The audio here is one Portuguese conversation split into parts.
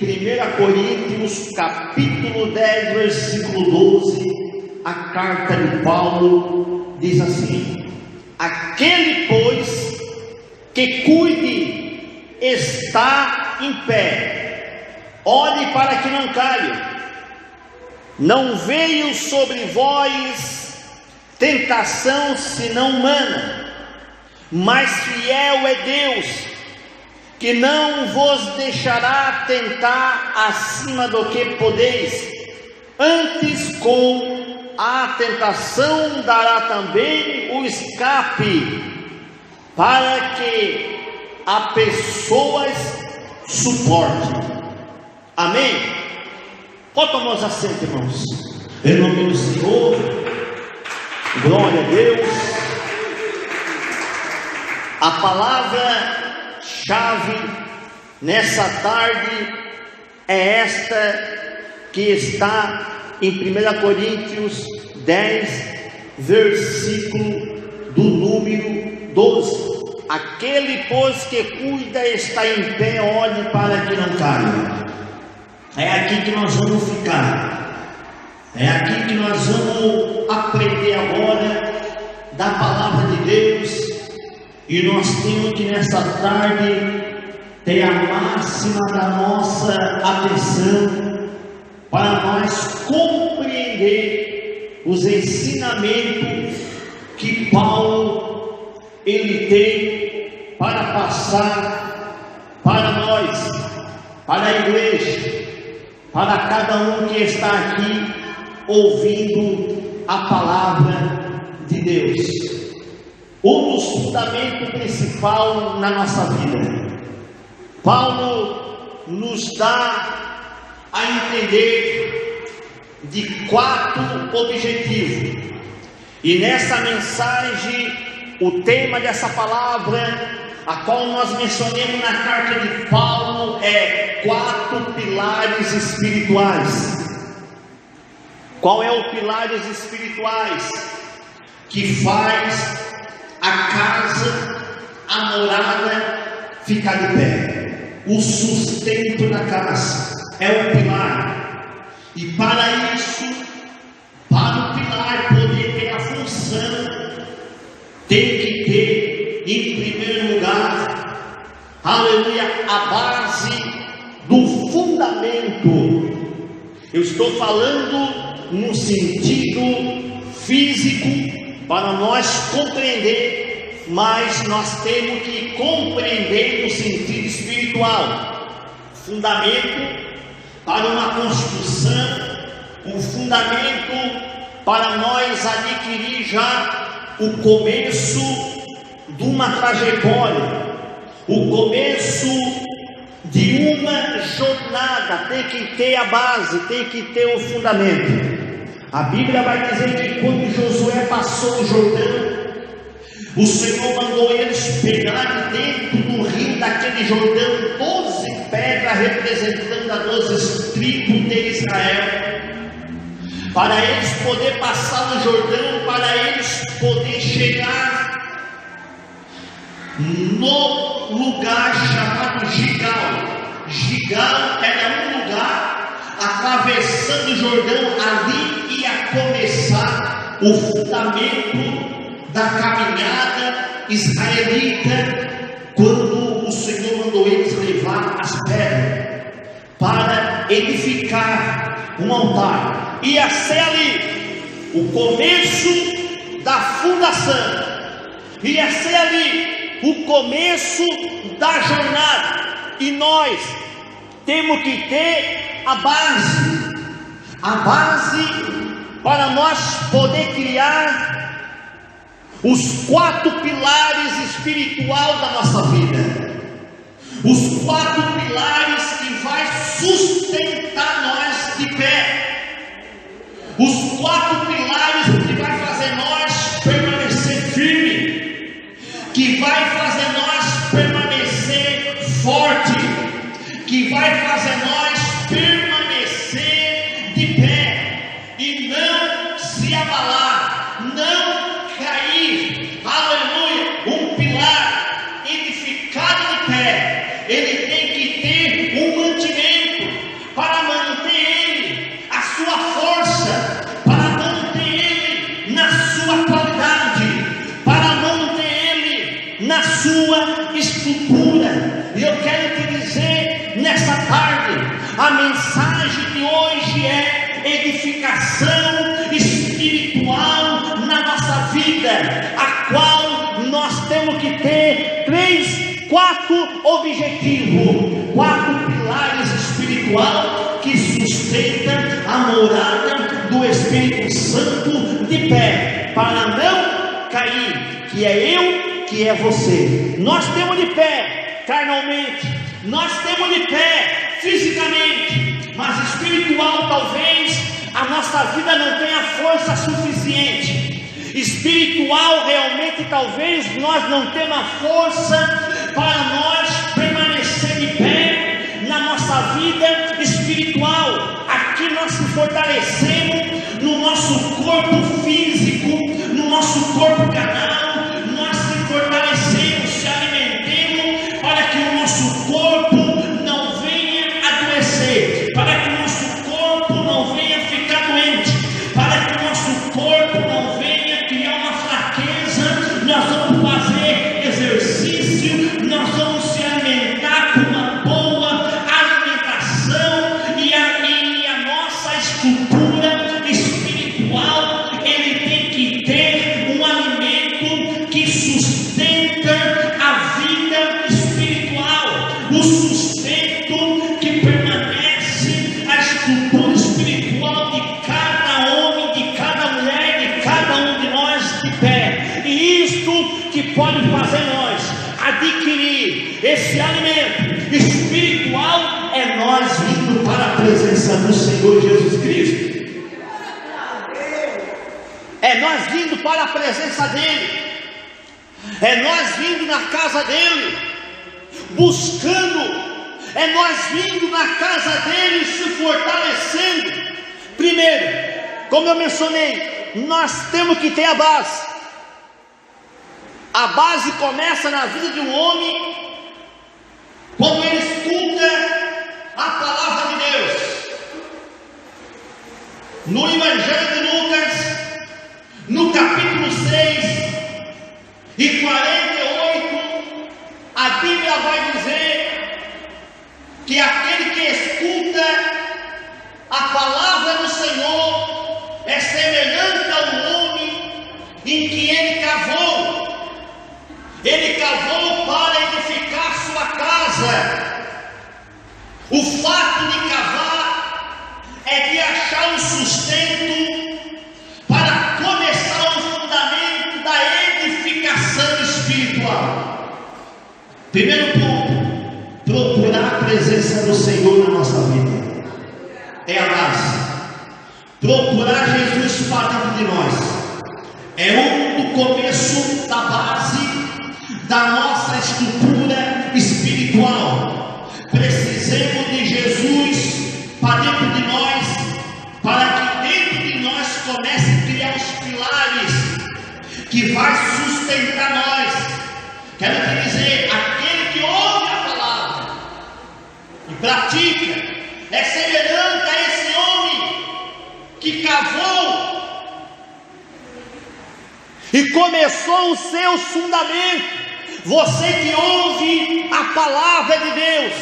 em 1 Coríntios, capítulo 10, versículo 12, a carta de Paulo diz assim: aquele, pois, que cuide está em pé, olhe para que não caia. Não veio sobre vós tentação senão humana, mas fiel é Deus, que não vos deixará tentar acima do que podeis, antes com a tentação dará também o escape, para que a pessoas suporte. Amém? Pode tomar os assentos, irmãos, em nome do Senhor. Glória a Deus. A palavra-chave nessa tarde é esta que está em 1 Coríntios 10, versículo do número 12. Aquele, pois, que cuida está em pé, olhe para que não caia. É aqui que nós vamos ficar. É aqui que nós vamos aprender agora da palavra de Deus. E nós temos que nessa tarde ter a máxima da nossa atenção para nós compreender os ensinamentos que Paulo ele tem para passar para nós, para a igreja, para cada um que está aqui ouvindo a palavra de Deus. Um dos fundamentos principais na nossa vida, Paulo nos dá a entender de 4 objetivos. E nessa mensagem, o tema dessa palavra, a qual nós mencionamos na carta de Paulo, é 4 pilares espirituais. Qual é o pilares espirituais que faz a casa, a morada ficar de pé? O sustento da casa é o pilar. E para isso, para o pilar poder ter a função, tem que ter, em primeiro lugar, aleluia, a base do fundamento. Eu estou falando no sentido físico, para nós compreender, mas nós temos que compreender no sentido espiritual. Fundamento para uma construção, um fundamento para nós adquirir já o começo de uma trajetória, o começo de uma jornada. Tem que ter a base, tem que ter o fundamento. A Bíblia vai dizer que quando Josué passou o Jordão, o Senhor mandou eles pegar dentro do rio daquele Jordão 12 pedras representando as 12 tribos de Israel, para eles poder passar no Jordão, para eles poder chegar no lugar chamado Gigal. Gigal era um lugar atravessando o Jordão. Ali ia começar o fundamento da caminhada israelita, quando o Senhor mandou eles levar as pedras para edificar um altar. Ia ser ali o começo da fundação, ia ser ali o começo da jornada. E nós temos que ter a base para nós poder criar os 4 pilares espirituais da nossa vida, os 4 pilares que vai sustentar nós de pé, os 4 pilares que vai fazer nós permanecer firme, que vai fazer nós permanecer forte, que vai fazer nós permanecer de pé e não se abalar, não cair. Aleluia! Um pilar edificado de pé, ele tem que tarde, a mensagem de hoje é edificação espiritual na nossa vida, a qual nós temos que ter 4 objetivos, 4 pilares espirituais que sustentam a morada do Espírito Santo de pé, para não cair, que é eu, que é você. Nós temos de pé carnalmente, nós temos de pé fisicamente, mas espiritual talvez a nossa vida não tenha força suficiente. Espiritual realmente talvez nós não temos a força para nós permanecer de pé na nossa vida espiritual. Aqui nós se fortalecemos no nosso corpo físico, no nosso corpo carnal, nós se fortalecemos, se alimentemos para que o nosso corpo não venha adoecer, para que o nosso corpo não venha ficar doente, para que o nosso corpo não venha criar uma fraqueza. Nós vamos fazer exercício, nós vamos se alimentar com uma boa alimentação, e a nossa estrutura espiritual, ele tem que ter um alimento que sustenta a vida espiritual, o sustento que permanece a estrutura espiritual de cada homem, de cada mulher, de cada um de nós de pé. E isto que pode fazer nós adquirir esse alimento espiritual é nós vindo para a presença do Senhor Jesus Cristo. É nós vindo para a presença dele, é nós vindo na casa dele, buscando, é nós vindo na casa dele, se fortalecendo. Primeiro, como eu mencionei, nós temos que ter a base. A base começa na vida de um homem quando ele escuta a palavra de Deus. No Evangelho de Lucas, no capítulo 6 e 48, a Bíblia vai dizer que aquele que escuta a palavra do Senhor é semelhante ao homem em que ele cavou. Ele cavou para edificar sua casa. O fato de cavar é de achar um sustento para começar o fundamento da edificação espiritual. Primeiro ponto, procurar a presença do Senhor na nossa vida. É a base. Procurar Jesus para dentro de nós é o começo da base da nossa estrutura espiritual. Precisamos de Jesus para dentro de nós, para que dentro de nós comece a criar os pilares que vai sustentar nós. Quero te dizer, aquele que ouve a palavra e pratica é semelhante a esse homem que cavou e começou os seus fundamentos. Você que ouve a palavra de Deus,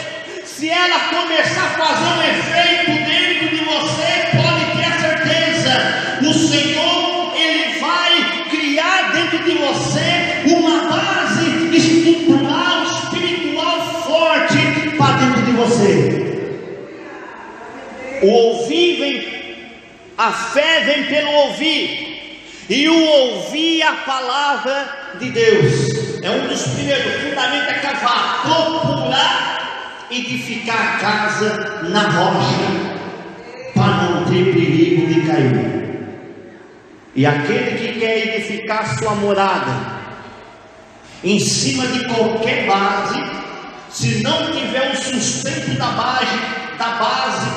se ela começar a fazer um efeito dentro de você, pode ter a certeza, o Senhor, ele vai criar dentro de você uma base estrutural, espiritual forte para dentro de você. O ouvir vem, a fé vem pelo ouvir, e o ouvir a palavra de Deus. É um dos primeiros fundamentos, é cavar, procurar edificar a casa na rocha, para não ter perigo de cair. E aquele que quer edificar sua morada em cima de qualquer base, se não tiver o sustento da base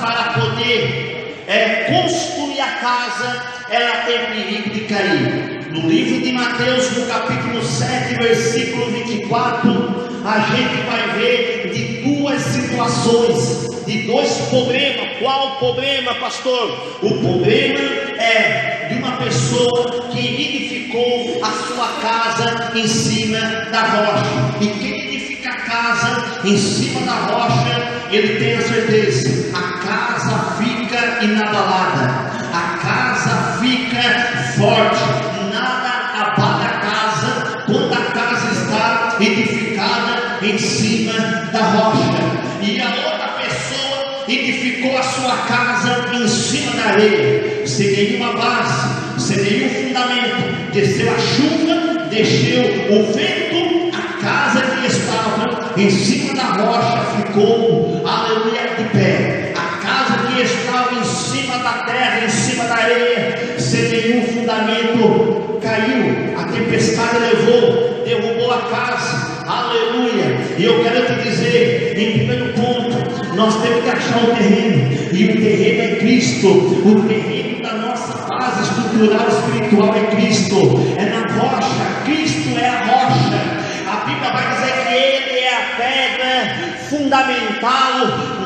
para poder construir a casa, ela tem perigo de cair. No livro de Mateus, no capítulo 7, versículo 24, a gente vai ver de duas situações, de dois problemas. Qual o problema, pastor? O problema é de uma pessoa que edificou a sua casa em cima da rocha. E quem edifica a casa em cima da rocha ele tem a certeza: a casa fica inabalada, a casa fica forte, nada abala a casa quando a casa está edificada em cima da rocha. E a outra pessoa edificou a sua casa em cima da areia, sem nenhuma base, sem nenhum fundamento. Desceu a chuva, desceu o vento, a casa que estava em cima da rocha ficou, aleluia, de pé. A casa que estava em cima da terra, em cima da areia, sem nenhum fundamento, caiu. A tempestade levou, derrubou a casa, aleluia. E eu quero te dizer, em primeiro ponto, nós temos que achar o terreno, e o terreno é Cristo. O terreno da nossa base estrutural espiritual é Cristo, é na rocha. Cristo é a rocha. A Bíblia vai dizer que Ele é a pedra fundamental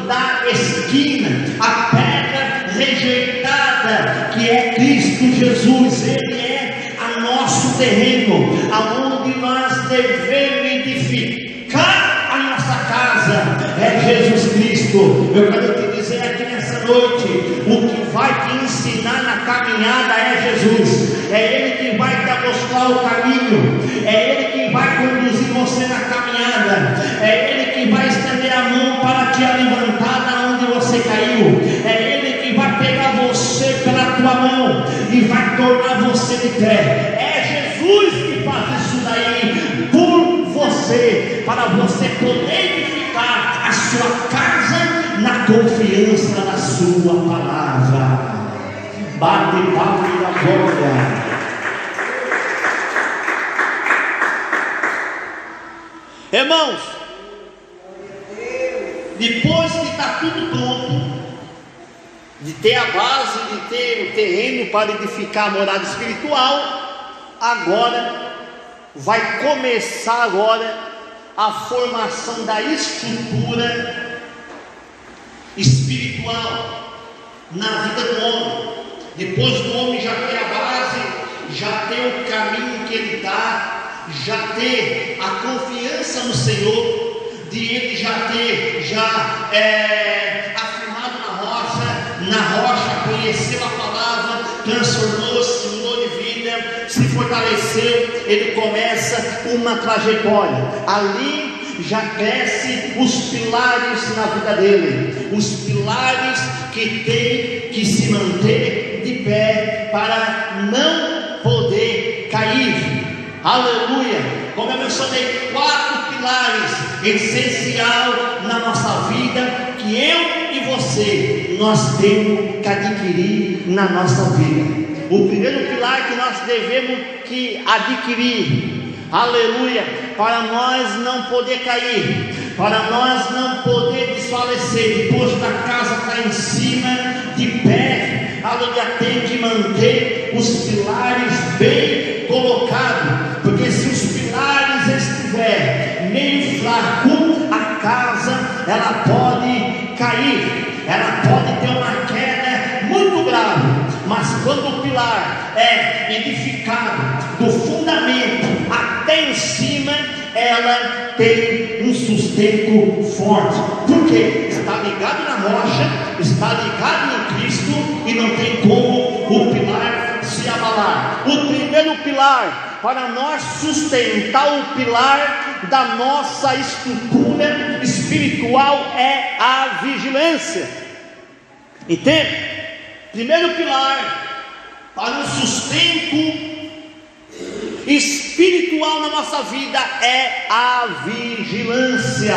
da esquina, a pedra rejeitada, que é Cristo Jesus. Ele é a nosso terreno, aonde nós devemos edificar a nossa casa, é Jesus Cristo. Eu quero te dizer aqui nessa noite, o que vai te ensinar na caminhada é Jesus. É Ele que vai te mostrar o caminho, é Ele que vai conduzir você na caminhada, é Ele que vai estender a mão para te levantar da onde você caiu, é Ele que vai pegar você pela tua mão e vai tornar você de pé. É Jesus que faz isso daí por você, para você poder edificar a sua casa na confiança da sua palavra. Bate palma da glória. Irmãos, depois que está tudo pronto, de ter a base, de ter o terreno para edificar a morada espiritual, agora vai começar a formação da estrutura espiritual na vida do homem. Depois do homem já ter a base, já ter o caminho que ele dá, já ter a confiança no Senhor, de ele já ter afirmado na rocha, conheceu a palavra, transformou-se, mudou de vida, se fortaleceu. Ele começa uma trajetória. Ali já cresce os pilares na vida dele, os pilares que tem que se manter de pé para não poder cair. Aleluia. Como eu mencionei, 4 pilares essenciais na nossa vida, que eu e você, nós temos que adquirir na nossa vida. O primeiro pilar que nós devemos que adquirir, aleluia, para nós não poder cair, para nós não poder desfalecer, depois da casa estar em cima, de pé, aleluia, tem que manter os pilares bem colocados, porque se os pilares estiver meio fraco, a casa ela pode cair, ela pode ter uma queda muito grave. Mas quando o pilar é edificado do fundamento até em cima, ela tem um sustento forte, porque está ligado na rocha, está ligado em Cristo, e não tem como o pilar se abalar. O primeiro pilar para nós sustentar o pilar da nossa estrutura espiritual é a vigilância. Entende? Primeiro pilar para o sustento espiritual na nossa vida é a vigilância.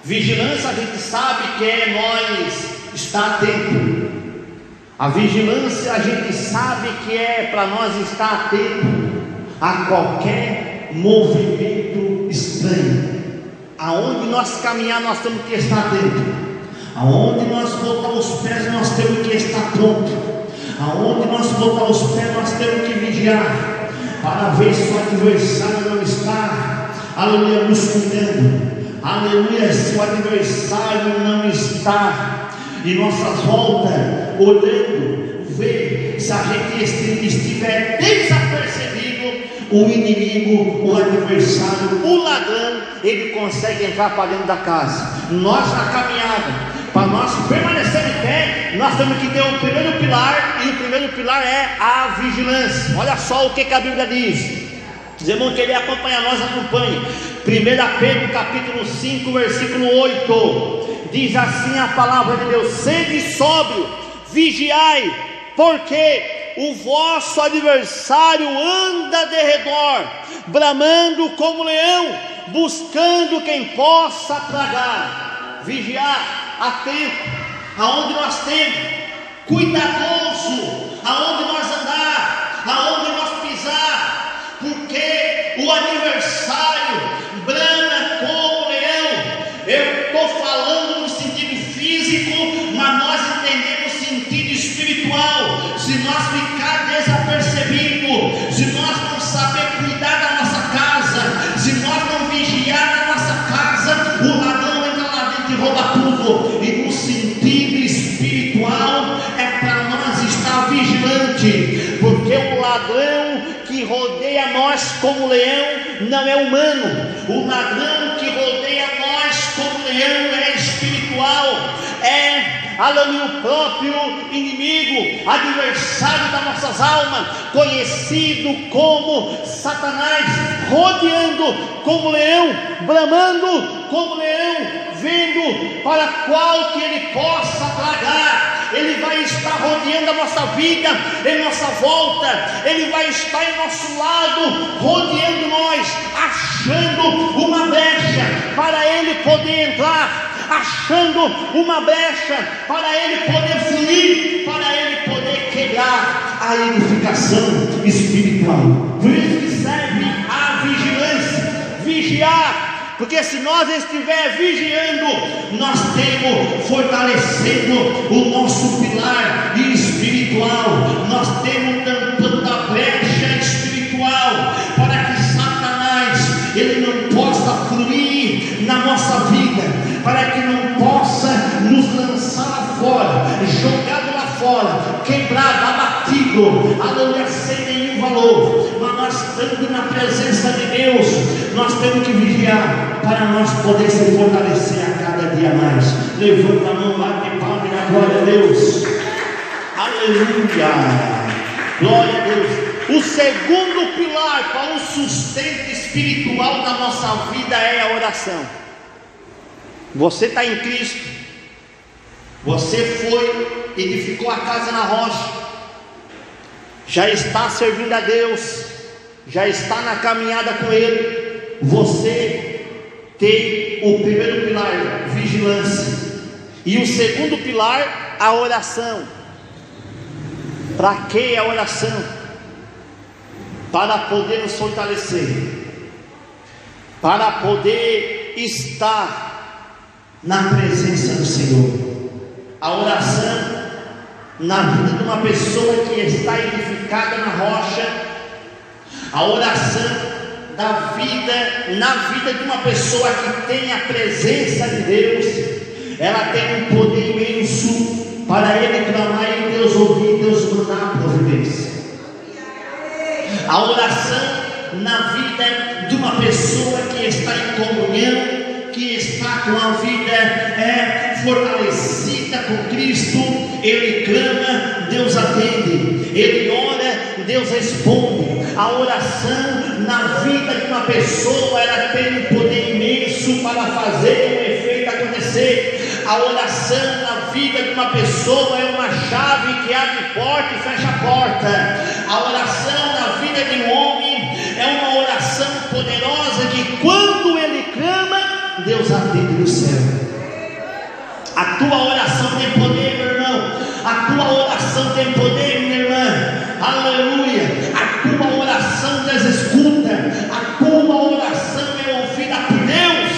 Vigilância, a gente sabe que é nós estar atento. A vigilância, a gente sabe que é para nós estar atento a qualquer movimento estranho. Aonde nós caminhar, nós temos que estar atentos. Aonde nós botar os pés, nós temos que estar pronto. Aonde nós botar os pés, nós temos que vigiar, para ver se o adversário não está, aleluia, nos escondendo. Aleluia, se o adversário não está em nossa volta, olhando, ver se a gente estiver desapercebido, o inimigo, o adversário, o ladrão, ele consegue entrar para dentro da casa. Nós na caminhada, para nós permanecer em pé, nós temos que ter o primeiro pilar, e o primeiro pilar é a vigilância. Olha só o que a Bíblia diz. Os irmãos que ele acompanha, nós acompanha. 1 Pedro capítulo 5, versículo 8, diz assim a palavra de Deus: sede sóbrio, vigiai, porque o vosso adversário anda de redor, bramando como leão, buscando quem possa tragar. Vigiar, atento, aonde nós temos, cuidadoso, aonde nós andar, aonde nós pisar, porque o adversário brama como leão. Eu estou falando no sentido físico, mas nós entendemos o sentido espiritual. Se nós ficar desapercebido, se nós não saber cuidar da nossa casa, se nós não vigiar na nossa casa, o ladrão entra lá dentro e rouba tudo. E no sentido espiritual é para nós estar vigilante, porque o ladrão que rodeia nós como leão não é humano. O ladrão que rodeia nós como leão é espiritual, o próprio inimigo, adversário das nossas almas, conhecido como Satanás, rodeando como leão, bramando como leão, vendo para qual que ele possa tragar. Ele vai estar rodeando a nossa vida, em nossa volta, ele vai estar em nosso lado, rodeando nós, achando uma brecha para ele poder entrar, achando uma brecha para ele poder fluir, para ele poder quebrar a edificação espiritual. Por isso que serve a vigilância, vigiar. Porque se nós estivermos vigiando, nós temos fortalecendo o nosso pilar espiritual, nós temos tampando a brecha espiritual, para que Satanás ele não possa fluir na nossa vida, para que não possa nos lançar lá fora, jogado lá fora, quebrado, abatido, aleluia, sem nenhum valor. Mas nós estamos na presença de Deus, nós temos que vigiar para nós poder se fortalecer a cada dia mais. Levanta a mão, bate palma e dá glória a Deus. Aleluia, glória a Deus. O segundo pilar para o sustento espiritual da nossa vida é a oração. Você está em Cristo, você foi, edificou a casa na rocha, já está servindo a Deus, já está na caminhada com Ele. Você tem o primeiro pilar, vigilância, e o segundo pilar, a oração. Para que a oração? Para poder nos fortalecer, para poder estar na presença do Senhor. A oração na vida de uma pessoa que está edificada na rocha, a oração da vida, na vida de uma pessoa que tem a presença de Deus, ela tem um poder imenso para ele clamar e Deus ouvir, Deus mandar a providência. A oração na vida de uma pessoa que está em comunhão, que está com a vida fortalecida com Cristo, ele clama, Deus atende, ele ora, Deus responde. A oração na vida de uma pessoa, ela tem um poder imenso para fazer um efeito acontecer. A oração na vida de uma pessoa é uma chave que abre porta e fecha a porta. A oração na vida de um homem é uma oração poderosa que quando ele clama, Deus atende no céu. A tua oração tem poder, meu irmão. A tua oração tem poder, minha irmã. Aleluia. A tua oração Deus escuta. A tua oração é ouvida por Deus.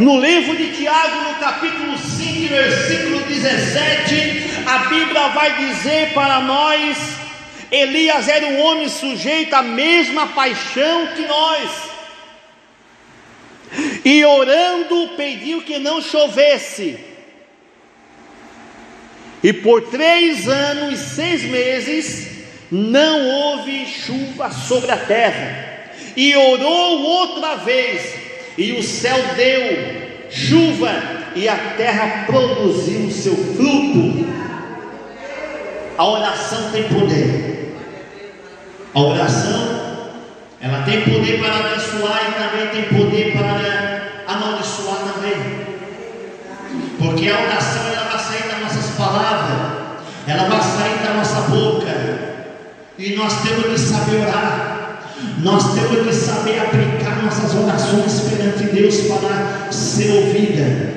No livro de Tiago, no capítulo 5, versículo 17, a Bíblia vai dizer para nós: Elias era um homem sujeito à mesma paixão que nós, e orando pediu que não chovesse, e por 3 anos e 6 meses não houve chuva sobre a terra. E orou outra vez, e o céu deu chuva, e a terra produziu o seu fruto. A oração tem poder. A oração, ela tem poder para abençoar e também tem poder para amaldiçoar também. Porque a oração, ela vai sair das nossas palavras, ela vai sair da nossa boca, e nós temos que saber orar. Nós temos que saber aplicar nossas orações perante Deus para ser ouvida.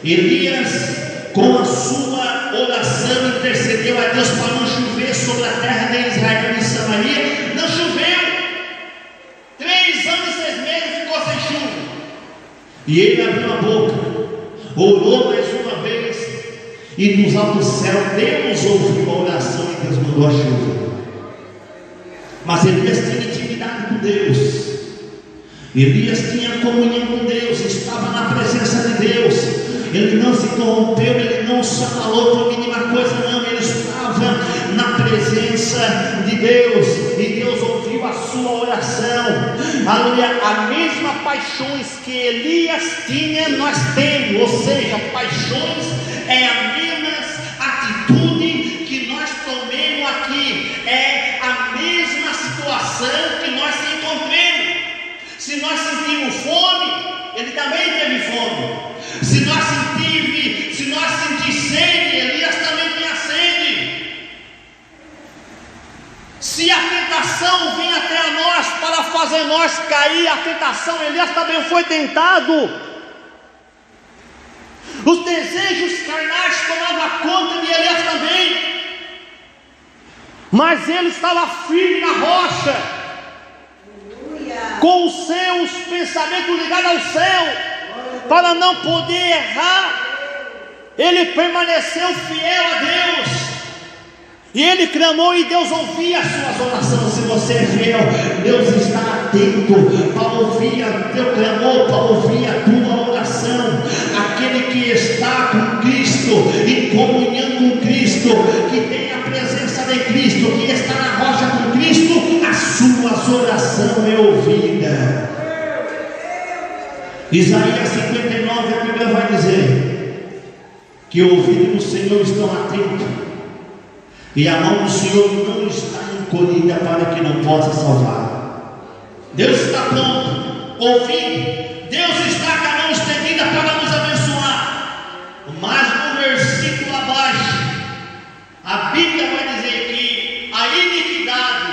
Elias, com a sua oração, intercedeu a Deus para não chover sobre a terra de Israel e Samaria. Não choveu. 3 anos e 6 meses ficou sem chuva. E ele abriu a boca, orou mais uma vez, e nos altos céus Deus ouviu a oração e Deus mandou a chuva. Mas Elias tinha intimidade com Deus. Elias tinha comunhão com Deus, estava na presença de Deus. Ele não se corrompeu, ele não só falou por mínima coisa, não. Ele estava na presença de Deus, e Deus ouviu a sua oração. Aleluia. A mesma paixões que Elias tinha, nós temos. Ou seja, paixões é a mesma atitude que nós tomemos aqui. É a mesma situação que nós encontramos. Se nós sentimos fome, ele também teve fome. Se nós sentimos sede, Elias também tinha sede. Se a tentação vem até a nós para fazer nós cair, a tentação, Elias também foi tentado. Os desejos carnais tomavam conta de Elias também, mas ele estava firme na rocha, com os seus pensamentos ligados ao céu, para não poder errar. Ele permaneceu fiel a Deus, e ele clamou, e Deus ouvia as suas orações. Se você é fiel, Deus está atento para ouvir o teu clamor, para ouvir a tua oração. Aquele que está com Cristo, em comunhão com Cristo, que tem a presença de Cristo, que está na rocha com Cristo, a sua oração é ouvida. Isaías 59, a Bíblia vai dizer que o ouvido do Senhor estão atentos, e a mão do Senhor não está encolhida para que não possa salvar. Deus está pronto, ouvindo. Deus está com a mão estendida para nos abençoar. Mas no versículo abaixo, a Bíblia vai dizer que a iniquidade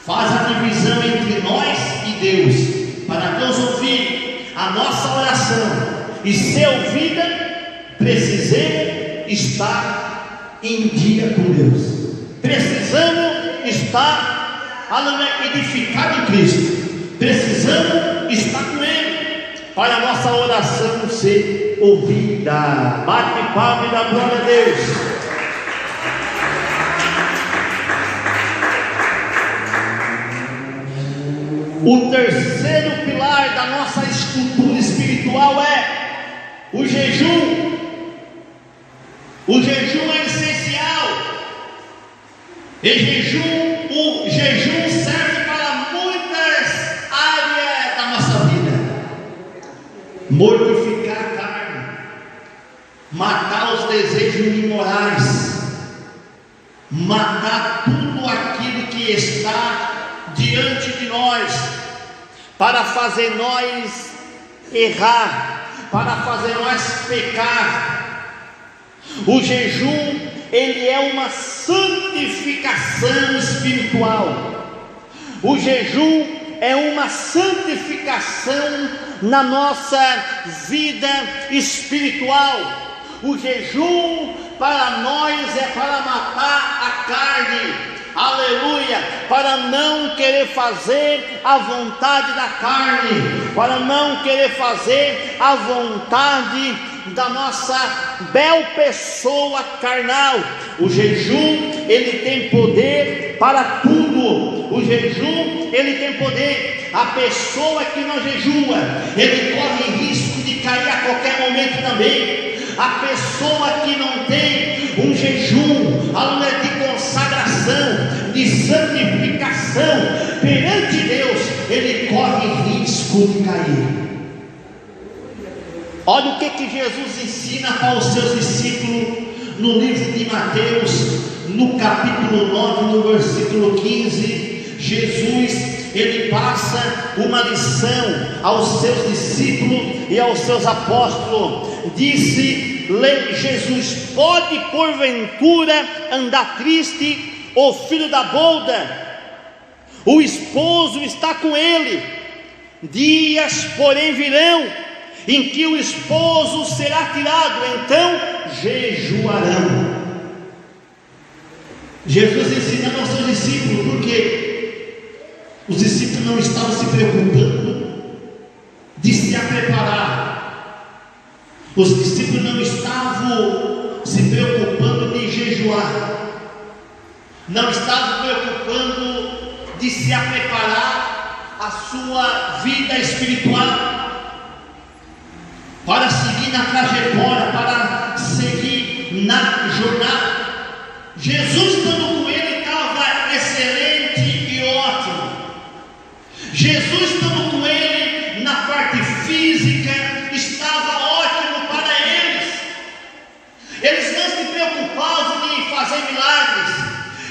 faz a divisão entre nós e Deus. Para Deus ouvir a nossa oração e ser ouvida, precisamos estar em dia com Deus. Precisamos estar edificados em Cristo. Precisamos estar com Ele, para a nossa oração ser ouvida. Bate palma e dá glória a Deus. O terceiro pilar da nossa estrutura espiritual é o jejum. O jejum é essencial. O jejum serve para muitas áreas da nossa vida. Mortificar a carne, matar os desejos imorais, matar tudo aquilo que está diante de nós, para fazer nós errar, para fazer nós pecar. O jejum, ele é uma santificação espiritual. O jejum é uma santificação na nossa vida espiritual. O jejum para nós é para matar a carne, aleluia, para não querer fazer a vontade da carne, para não querer fazer a vontade da nossa bela pessoa carnal. O jejum, ele tem poder para tudo. O jejum, ele tem poder. A pessoa que não jejua, ele corre risco de cair a qualquer momento também. A pessoa que não tem um jejum, de consagração, de purificação perante Deus, ele corre risco de cair. Olha o que Jesus ensina para os seus discípulos no livro de Mateus, no capítulo 9, no versículo 15. Jesus, ele passa uma lição aos seus discípulos e aos seus apóstolos. Disse Jesus: pode porventura andar triste o filho da bolda? O esposo está com ele. Dias, porém, virão em que o esposo será tirado, então jejuarão. Jesus ensinando aos seus discípulos, porque os discípulos não estavam se preocupando de se preparar, os discípulos não estavam se preocupando de jejuar, não estavam preocupando de se preparar a sua vida espiritual, para seguir na trajetória, para seguir na jornada. Jesus, estando com ele, estava excelente e ótimo. Jesus, estando com ele na parte física, estava ótimo para eles. Eles não se preocupavam de fazer milagres,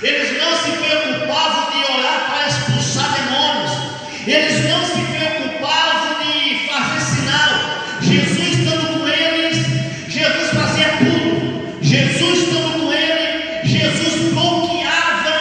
eles não se preocupavam de orar para expulsar demônios, eles não se preocupavam de fazer sinal. Jesus estando com eles, Jesus fazia tudo. Jesus estando com ele, Jesus bloqueava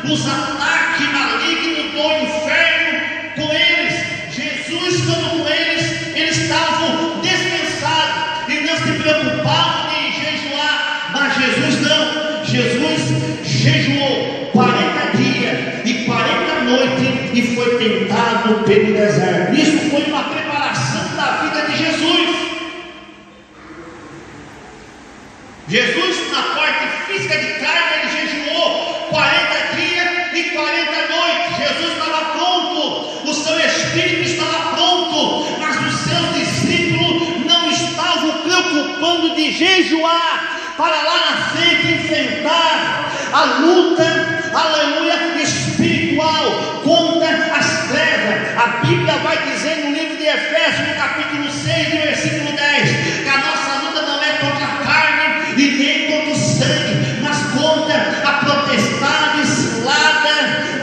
os ataques malignos do inferno com eles. Jesus estando com eles, eles estavam descansados e não se preocupavam em jejuar. Mas Jesus não. Jesus jejuou 40 dias e 40 noites e foi tentado pelo deserto. Isso foi uma preparação da vida de Jesus. Jesus, na parte física de carne, ele jejuou 40 dias e 40 noites. Jesus estava pronto, o seu espírito estava pronto, mas os seus discípulos não estavam preocupando de jejuar para lá na frente enfrentar a luta, aleluia, espiritual contra as trevas. A Bíblia vai dizer no livro de Efésios, no capítulo 6, no versículo 10, que a nossa luta não é contra a carne e nem contra o sangue, mas contra a potestade cilada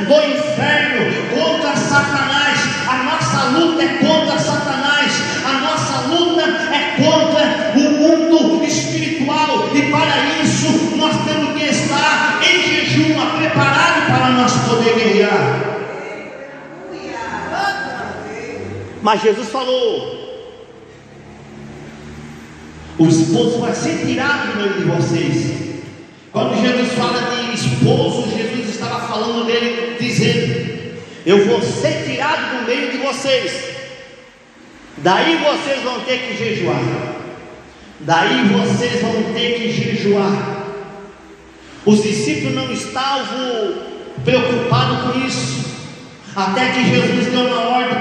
do inferno, contra Satanás. A nossa luta é contra Satanás, a nossa luta é contra o mundo espiritual, e para isso nós temos que estar em jejum, preparado para nós poder guerrear. Mas Jesus falou: o esposo vai ser tirado do meio de vocês. Quando Jesus fala de esposo, Jesus estava falando dele, dizendo: eu vou ser tirado do meio de vocês. Daí vocês vão ter que jejuar. Daí vocês vão ter que jejuar. Os discípulos não estavam preocupados com isso, até que Jesus deu uma ordem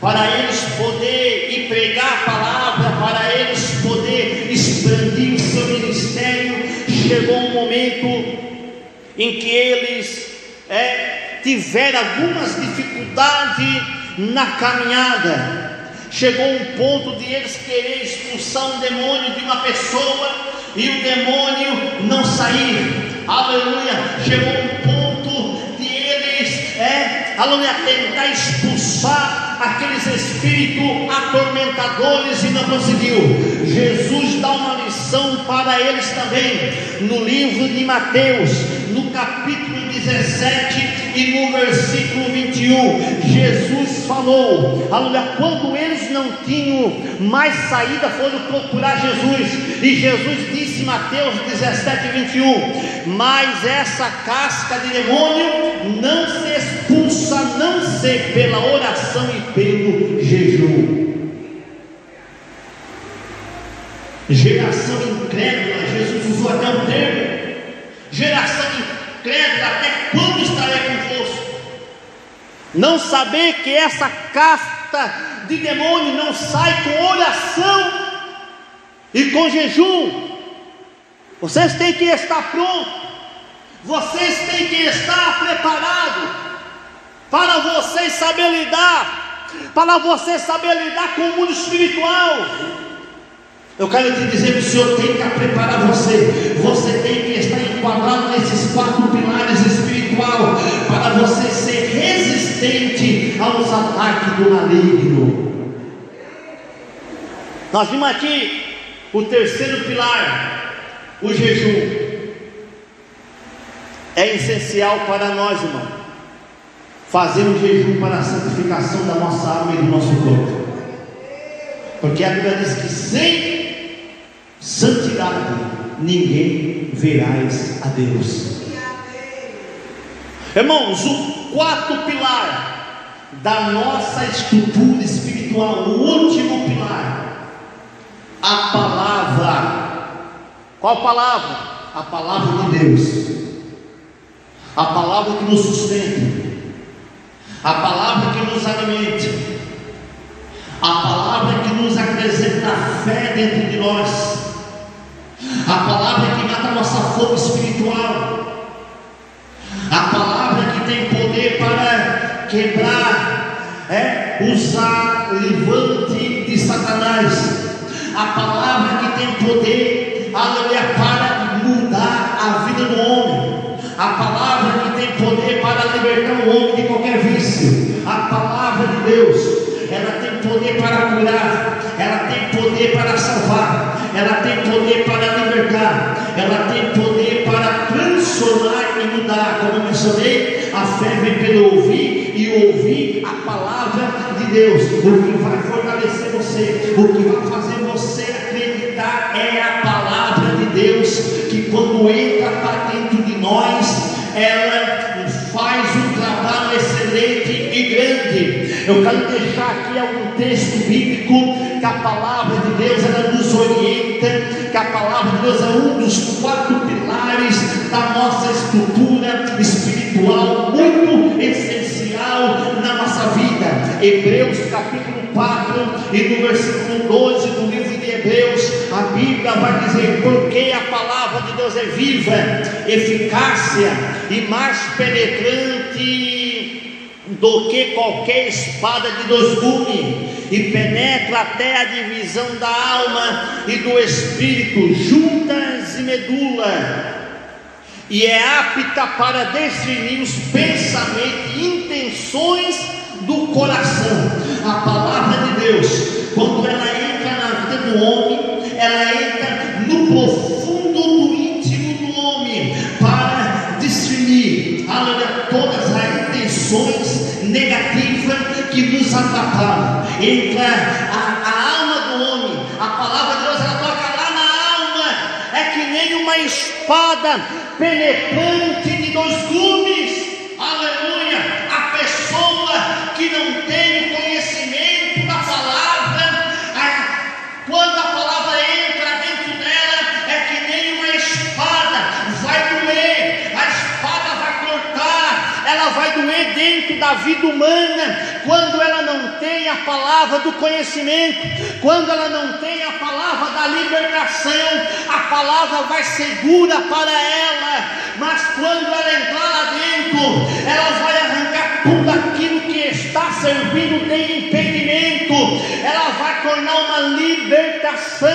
para eles poder ir pregar a palavra, para eles poder expandir o seu ministério. Chegou um momento em que eles tiveram algumas dificuldades na caminhada. Chegou um ponto de eles querer expulsar um demônio de uma pessoa e o demônio não sair. Aleluia. Chegou um ponto de eles aleluia, tentar expulsar aqueles espíritos atormentadores e não conseguiu. Jesus dá uma lição para eles também no livro de Mateus, no capítulo 17 e no versículo 21. Jesus falou, aleluia, quando eles não tinham mais saída, foram procurar Jesus, e Jesus disse em Mateus 17 e 21: mas essa casca de demônio não se expulsa, a não ser pela oração e pelo jejum. Geração incrédula, Jesus usou até um termo, geração incrédula, até quando estarei convosco? Não saber que essa casta de demônio não sai com oração e com jejum. Vocês têm que estar prontos. Vocês têm que estar preparados para vocês saber lidar, com o mundo espiritual. Eu quero te dizer que o Senhor tem que preparar você. Você tem que estar enquadrado nesses 4 pilares espiritual para você ser resistente aos ataques do maligno. Nós vimos aqui o terceiro pilar, o jejum. É essencial para nós, irmão, fazer um jejum para a santificação da nossa alma e do nosso corpo, porque a Bíblia diz que sem santidade ninguém verás a Deus. Irmãos, o 4º pilar da nossa estrutura espiritual, o último pilar, a palavra. Qual palavra? A palavra de Deus, a palavra que nos sustenta, a palavra que nos alimenta, a palavra que nos acrescenta a fé dentro de nós, a palavra que mata a nossa fome espiritual, a palavra que tem poder para quebrar, usar levante de Satanás, a palavra que tem poder, aleluia, para mudar a vida do homem, a palavra que tem poder para libertar o homem de qualquer vício, a palavra de Deus. Ela tem poder para curar, ela tem poder para salvar, ela tem poder para libertar, ela tem poder para transformar e mudar. Como eu mencionei, a fé vem pelo ouvir e ouvir a palavra de Deus. O que vai fortalecer você, o que vai fazer você acreditar é a palavra de Deus, que quando entra para dentro de nós, ela faz um trabalho excelente e grande. Eu quero deixar aqui algum texto bíblico que a palavra de Deus ela nos orienta, que a palavra de Deus é um dos 4 pilares da nossa estrutura espiritual, muito essencial na nossa vida. Hebreus capítulo 4 e no versículo 12 do livro de Hebreus, a Bíblia vai dizer: porque a palavra de Deus é viva, eficácia e mais penetrante do que qualquer espada de 2 gumes, e penetra até a divisão da alma e do espírito, juntas e medula, e é apta para discernir os pensamentos e intenções do coração. A palavra de Deus, quando ela entra na vida do homem, ela entra no profundo do íntimo do homem para discernir, aleluia, todas as intenções negativas que nos atrapalham. Entra a alma do homem, a palavra de Deus ela toca lá na alma, é que nem uma espada penetrante de 2 gumes, aleluia. A pessoa que não tem conhecimento da palavra, quando a palavra entra dentro dela, é que nem uma espada, vai doer, a espada vai cortar, ela vai doer dentro da vida humana, quando ela não tem a palavra do conhecimento, quando ela não tem a palavra da libertação, a palavra vai ser dura para ela, mas quando ela entrar lá dentro, ela vai arrancar tudo aquilo que está servindo de impedimento, ela vai tornar uma libertação.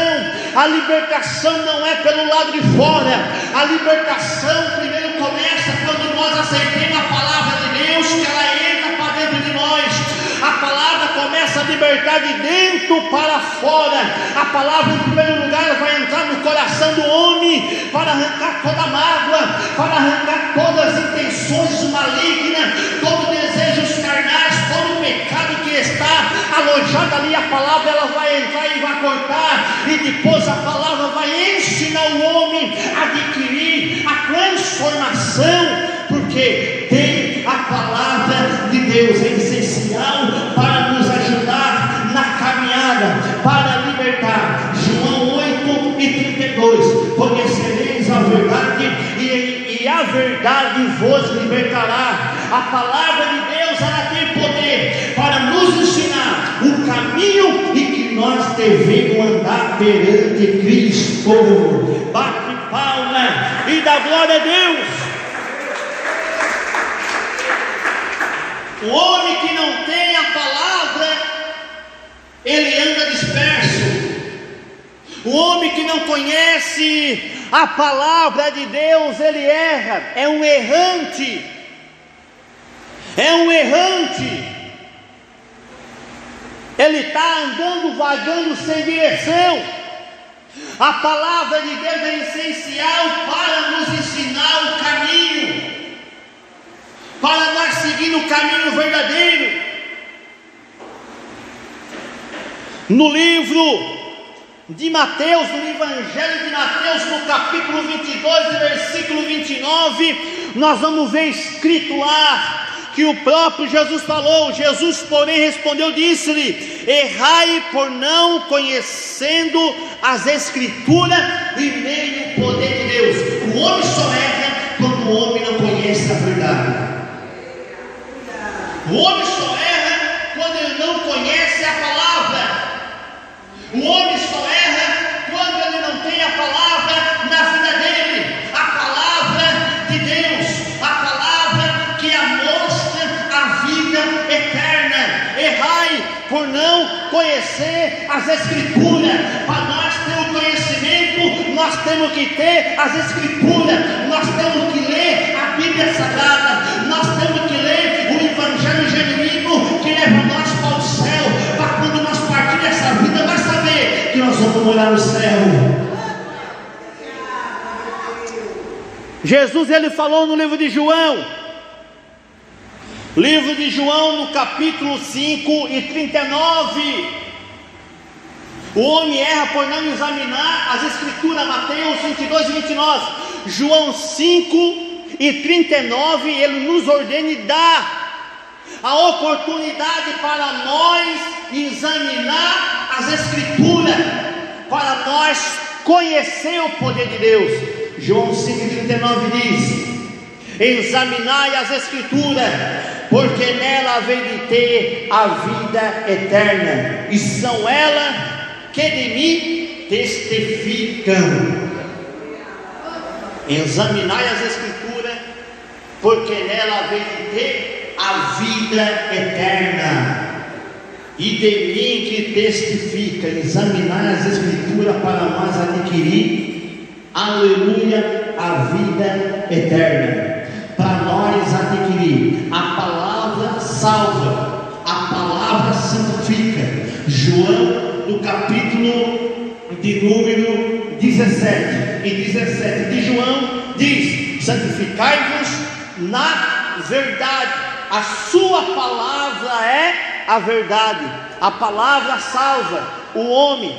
A libertação não é pelo lado de fora, a libertação primeiro começa quando nós aceitamos a palavra de Deus, que ela entra para dentro de nós. A palavra começa a libertar de dentro para fora. A palavra em primeiro lugar vai entrar no coração do homem para arrancar toda a mágoa, para arrancar todas as intenções malignas, todos os desejos carnais, todo o pecado que está alojado ali. A palavra ela vai entrar e vai cortar, e depois a palavra vai ensinar o homem a adquirir a transformação, porque tem a palavra de Deus, é essencial para nos ajudar na caminhada, para libertar. João 8:32: conhecereis a verdade e a verdade vos libertará. A palavra de Deus ela tem poder para nos ensinar o caminho e que nós devemos andar perante Cristo. Bate palma e dá glória a Deus. O homem que não tem a palavra, ele anda disperso. O homem que não conhece a palavra de Deus, ele erra, é um errante. É um errante. Ele está andando, vagando sem direção. A palavra de Deus é essencial para nos ensinar o caminho, para nós seguir o caminho verdadeiro. No livro de Mateus, no Evangelho de Mateus, no capítulo 22, versículo 29, nós vamos ver escrito lá que o próprio Jesus falou. Jesus, porém, respondeu, disse-lhe: errai por não conhecendo as Escrituras e nem o poder de Deus. O homem só erra quando o homem não conhece a verdade. O homem só erra quando ele não conhece a palavra. O homem só erra quando ele não tem a palavra na vida dele, a palavra de Deus, a palavra que mostra a vida eterna. Errai por não conhecer as Escrituras. Para nós ter o conhecimento, nós temos que ter as Escrituras, nós temos que ler a Bíblia Sagrada, nós temos que ler o Evangelho genuíno que leva nós para o céu, para quando nós partir dessa vida, nós saber que nós vamos morar no céu. Jesus, ele falou no livro de João, no capítulo 5 e 39, o homem erra por não examinar as Escrituras. Mateus 22 e 29, João 5 e 39, ele nos ordena e dá a oportunidade para nós examinar as Escrituras, para nós conhecer o poder de Deus. João 5,39 diz: examinai as Escrituras, porque nela vem de ter a vida eterna, e são elas que de mim testificam. Examinai as Escrituras, porque nela vem de ter a vida eterna, e de mim que testifica. Examinar as Escrituras para nós adquirir, aleluia, a vida eterna. Para nós adquirir, a palavra salva, a palavra santifica. João, no capítulo de número 17 e 17 de João, diz: santificai-vos na verdade, a sua palavra é a verdade. A palavra salva o homem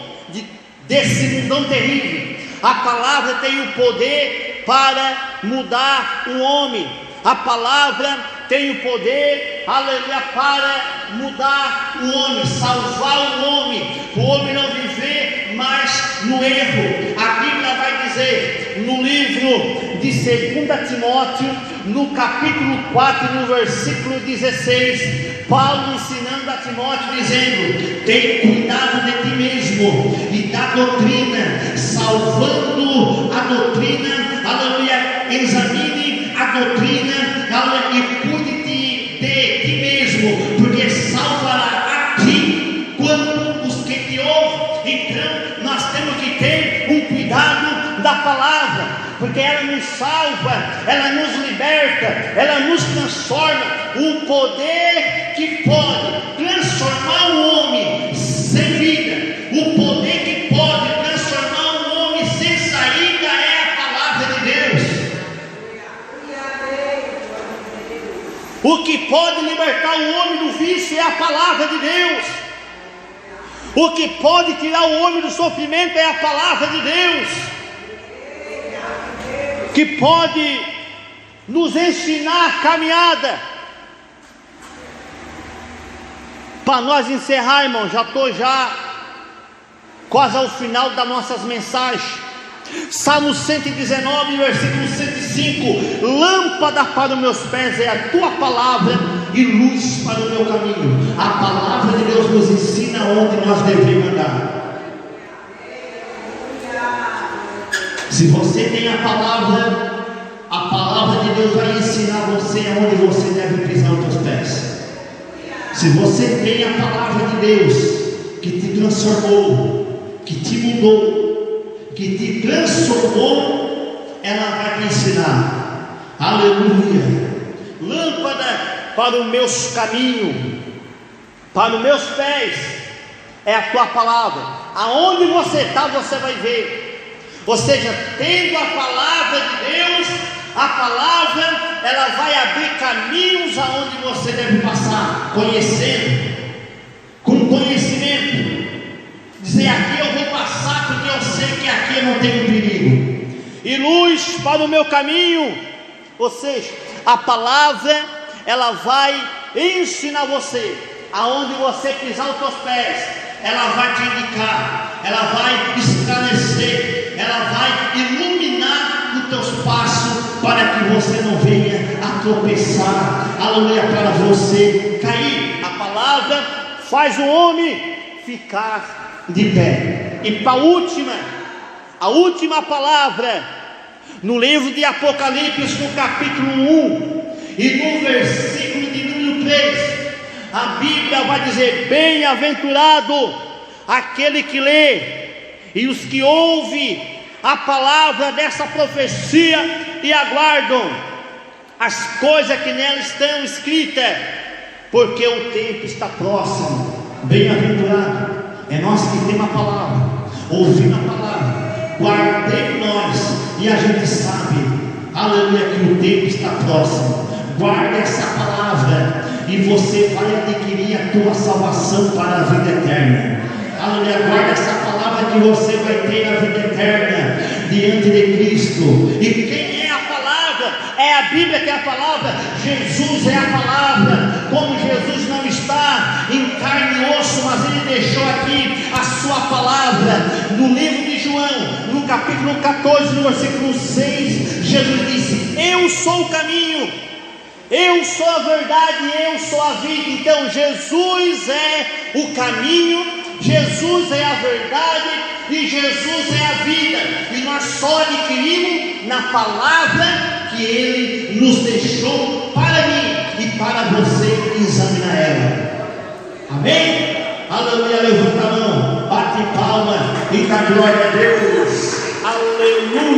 desse mundão terrível. A palavra tem o poder para mudar o homem. A palavra tem o poder, aleluia, para mudar o homem, salvar o homem não viver mais no erro. A Bíblia vai dizer no livro de 2 Timóteo, no capítulo 4, no versículo 16, Paulo ensinando a Timóteo, dizendo: tem cuidado de ti mesmo e da doutrina, salvando a doutrina, aleluia, examine a doutrina, aleluia, e cuide-te de ti mesmo, porque salvará a ti quanto os que te ouvem. Então nós temos que ter um cuidado da palavra, porque ela nos salva, ela nos liberta, ela nos transforma. O poder que pode transformar o homem sem vida, o poder que pode transformar o homem sem saída é a palavra de Deus. O que pode libertar o homem do vício é a palavra de Deus. O que pode tirar o homem do sofrimento é a palavra de Deus. Que pode nos ensinar a caminhada. Para nós encerrar, irmão, já estou quase ao final das nossas mensagens. Salmo 119, versículo 105: lâmpada para os meus pés é a tua palavra e luz para o meu caminho. A palavra de Deus nos ensina onde nós devemos andar. Se você tem a palavra de Deus vai ensinar você aonde você deve pisar os seus pés. Se você tem a palavra de Deus que te transformou, que te mudou, que te transformou, ela vai te ensinar. Aleluia. Lâmpada para os meus caminhos, para os meus pés, é a tua palavra. Aonde você está, você vai ver. Ou seja, tendo a palavra de Deus, a palavra, ela vai abrir caminhos aonde você deve passar, conhecendo, com conhecimento. Dizer, aqui eu vou passar porque eu sei que aqui eu não tenho perigo. E luz para o meu caminho. Ou seja, a palavra, ela vai ensinar você aonde você pisar os teus pés. Ela vai te indicar, ela vai esclarecer, ela vai iluminar os teus passos, para que você não venha a tropeçar, aleluia, para você cair. A palavra faz o homem ficar de pé. E para a última palavra, no livro de Apocalipse, no capítulo 1 e no versículo de número 3, a Bíblia vai dizer: bem-aventurado aquele que lê e os que ouvem a palavra dessa profecia e aguardam as coisas que nela estão escritas, porque o tempo está próximo. Bem-aventurado é nós que temos a palavra, ouvindo a palavra, guardemos nós, e a gente sabe, aleluia, que o tempo está próximo. Guarde essa palavra e você vai adquirir a tua salvação para a vida eterna. Aleluia, guarda essa palavra que você vai ter a vida eterna diante de Cristo. E quem é a palavra? É a Bíblia que é a palavra. Jesus é a palavra. Como Jesus não está em carne e osso, mas Ele deixou aqui a sua palavra. No livro de João, no capítulo 14, no versículo 6, Jesus disse: eu sou o caminho, eu sou a verdade, eu sou a vida. Então Jesus é o caminho, Jesus é a verdade e Jesus é a vida. E nós só adquirimos na palavra que Ele nos deixou para mim e para você examinar ela. Amém? Aleluia, levanta a mão, bate palma e dá glória a Deus. Aleluia.